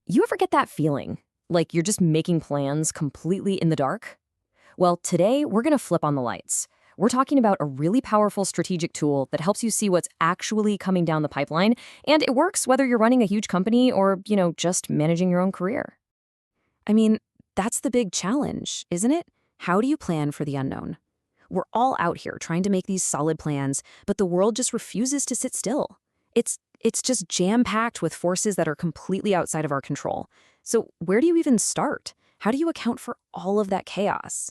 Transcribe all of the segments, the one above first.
You ever get that feeling? Like you're just making plans completely in the dark? Well, today we're going to flip on the lights. We're talking about a really powerful strategic tool that helps you see what's actually coming down the pipeline, and it works whether you're running a huge company or, just managing your own career. I mean, that's the big challenge, isn't it? How do you plan for the unknown? We're all out here trying to make these solid plans, but the world just refuses to sit still. It's just jam-packed with forces that are completely outside of our control. So where do you even start? How do you account for all of that chaos?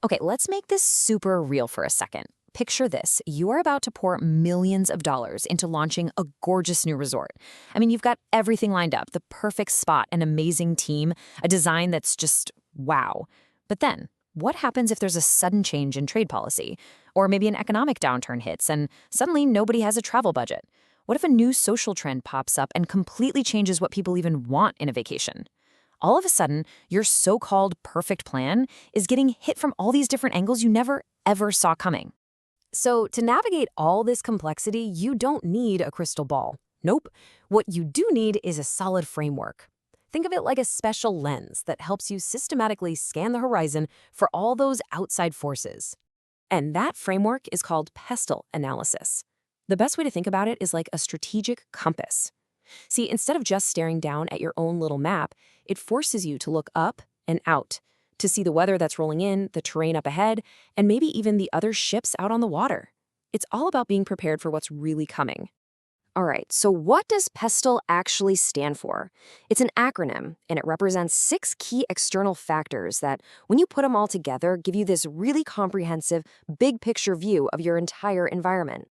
Okay, let's make this super real for a second. Picture this. You are about to pour millions of dollars into launching a gorgeous new resort. I mean, you've got everything lined up, the perfect spot, an amazing team, a design that's just wow. But then, what happens if there's a sudden change in trade policy? Or maybe an economic downturn hits and suddenly nobody has a travel budget? What if a new social trend pops up and completely changes what people even want in a vacation? All of a sudden, your so-called perfect plan is getting hit from all these different angles you never, ever saw coming. So to navigate all this complexity, you don't need a crystal ball. Nope. What you do need is a solid framework. Think of it like a special lens that helps you systematically scan the horizon for all those outside forces. And that framework is called PESTLE Analysis. The best way to think about it is like a strategic compass. See, instead of just staring down at your own little map, it forces you to look up and out, to see the weather that's rolling in, the terrain up ahead, and maybe even the other ships out on the water. It's all about being prepared for what's really coming. All right, so what does PESTLE actually stand for? It's an acronym, and it represents 6 key external factors that, when you put them all together, give you this really comprehensive, big picture view of your entire environment.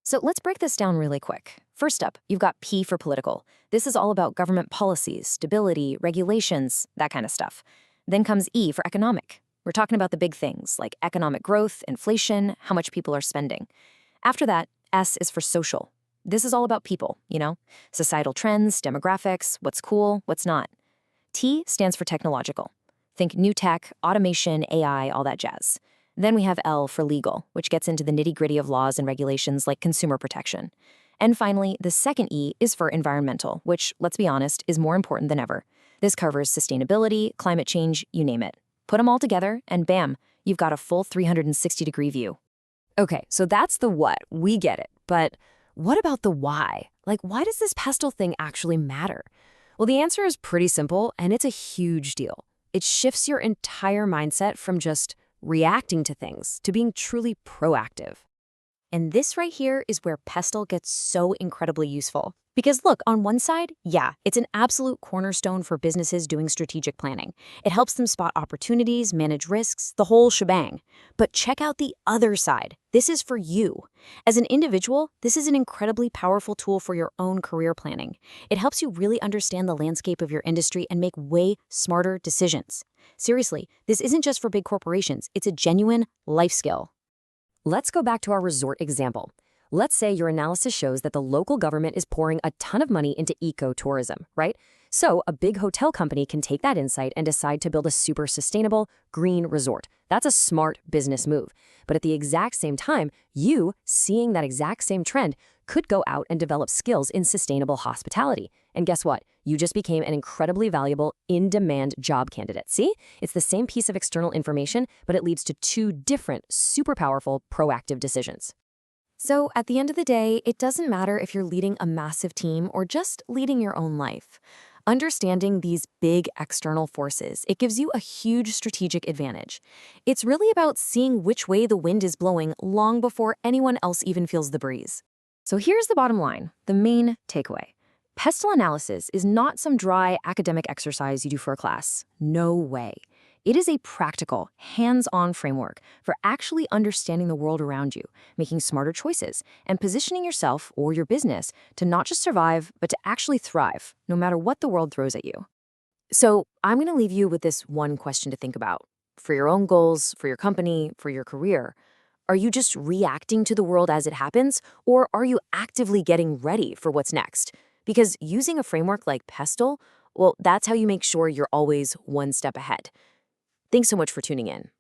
So let's break this down really quick. First up, you've got P for political. This is all about government policies, stability, regulations, that kind of stuff. Then comes E for economic. We're talking about the big things like economic growth, inflation, how much people are spending. After that, S is for social. This is all about people, societal trends, demographics, what's cool, what's not. T stands for technological. Think new tech, automation, AI, all that jazz. Then we have L for legal, which gets into the nitty-gritty of laws and regulations like consumer protection. And finally, the second E is for environmental, which, let's be honest, is more important than ever. This covers sustainability, climate change, you name it. Put them all together, and bam, you've got a full 360-degree view. Okay, so that's the what. We get it. But what about the why? Like, why does this pestle thing actually matter? Well, the answer is pretty simple, and it's a huge deal. It shifts your entire mindset from just reacting to things to being truly proactive. And this right here is where PESTLE gets so incredibly useful. Because look, on one side, yeah, it's an absolute cornerstone for businesses doing strategic planning. It helps them spot opportunities, manage risks, the whole shebang. But check out the other side. This is for you. As an individual, this is an incredibly powerful tool for your own career planning. It helps you really understand the landscape of your industry and make way smarter decisions. Seriously, this isn't just for big corporations. It's a genuine life skill. Let's go back to our resort example. Let's say your analysis shows that the local government is pouring a ton of money into ecotourism, right? So a big hotel company can take that insight and decide to build a super sustainable, green resort. That's a smart business move. But at the exact same time, you, seeing that exact same trend, could go out and develop skills in sustainable hospitality. And guess what? You just became an incredibly valuable, in-demand job candidate. See? It's the same piece of external information, but it leads to 2 different, super powerful, proactive decisions. So at the end of the day, it doesn't matter if you're leading a massive team or just leading your own life. Understanding these big external forces, it gives you a huge strategic advantage. It's really about seeing which way the wind is blowing long before anyone else even feels the breeze. So here's the bottom line, the main takeaway. PESTLE analysis is not some dry academic exercise you do for a class. No way. It is a practical, hands-on framework for actually understanding the world around you, making smarter choices, and positioning yourself or your business to not just survive, but to actually thrive, no matter what the world throws at you. So I'm going to leave you with this one question to think about. For your own goals, for your company, for your career, are you just reacting to the world as it happens, or are you actively getting ready for what's next? Because using a framework like PESTLE, well, that's how you make sure you're always one step ahead. Thanks so much for tuning in.